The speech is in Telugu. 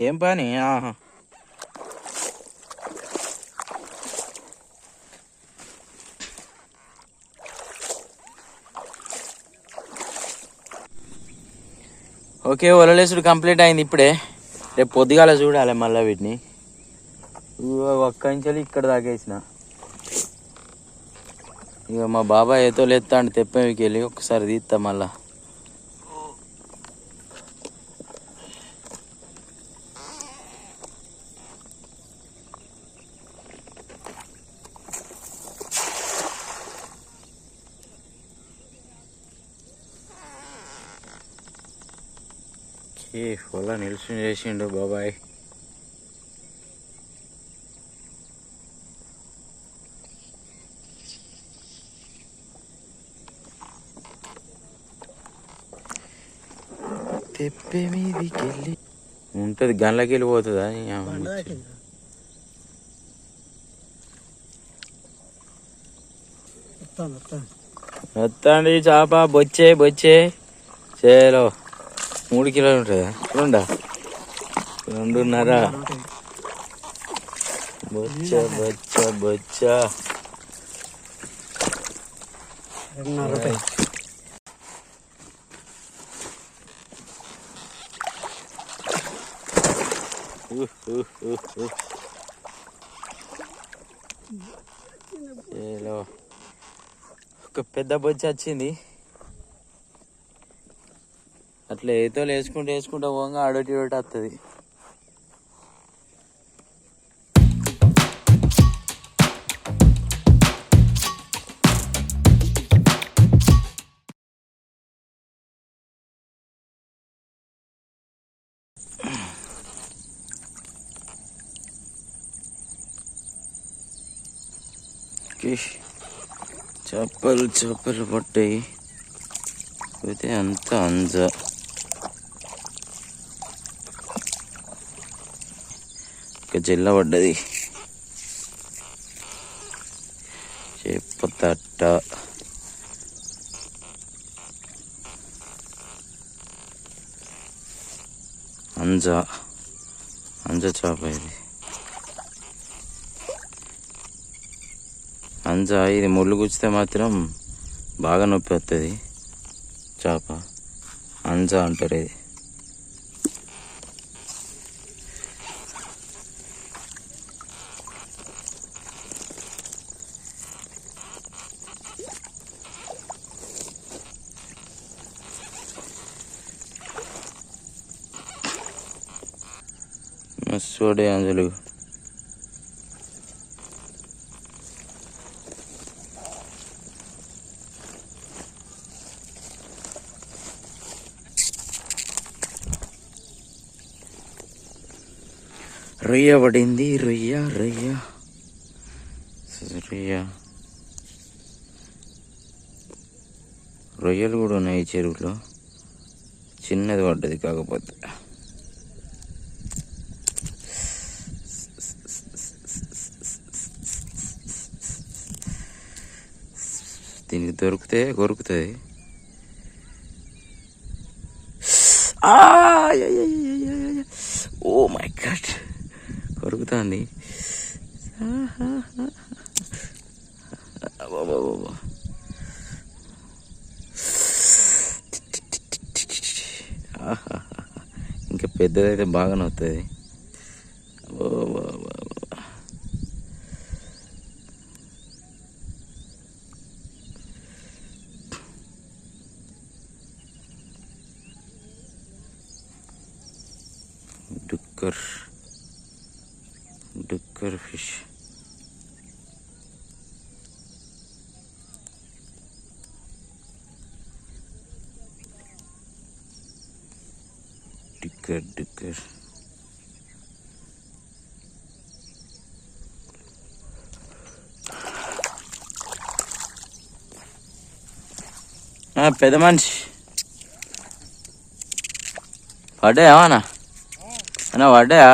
ఏం పని? ఓకే, వలలేసుడు కంప్లీట్ అయింది ఇప్పుడే. రేపు పొద్దుగాల చూడాలి మళ్ళీ వీటిని. ఒక్క నుంచి ఇక్కడ దాకేసిన. ఇక మా బాబాయ్ ఏతో లేస్తా అంటే తెప్పకి వెళ్ళి ఒకసారి తీస్తా మళ్ళా. పొలా నిల్చుని చేసిండు బాబాయ్. తెప్పే మీదికి వెళ్ళి ఉంటుంది, గన్లకి వెళ్ళిపోతుందా? వస్తాండి చేప. బొచ్చే బొచ్చే చేలో 3 కిలోలు ఉంటుందా? 2.5. బొచ్చ బొచ్చ బొచ్చ. ఒక పెద్ద బొచ్చ వచ్చింది. అట్లా ఏతో వేసుకుంటూ పోగా అడటి వస్తుంది. చేపలు పట్టాయి. అయితే అంత అంజ ఒక జిల్ల పడ్డది. చేప తట్ట. అంజ చేప ఇది. అంజ ఇది ముళ్ళు గుచ్చితే మాత్రం బాగా నొప్పి వస్తుంది. చేప అంజ అంటారు ఇది. మస్తు పడే అంజలు. రొయ్య పడింది. రొయ్య రొయ్యలు కూడా ఉన్నాయి చెరువులో. చిన్నది పడ్డది కాకపోతే. దీనికి దొరికితే కొరుకుతుంది. Oh my God, కొరుకుతుంది. ఇంకా పెద్దదైతే బాగానే వస్తుంది. డుక్కర్ ఫిష్. డుక్కర్ పెద్ద మనిషి పడ్డాయా అన్న? పడ్డాయా?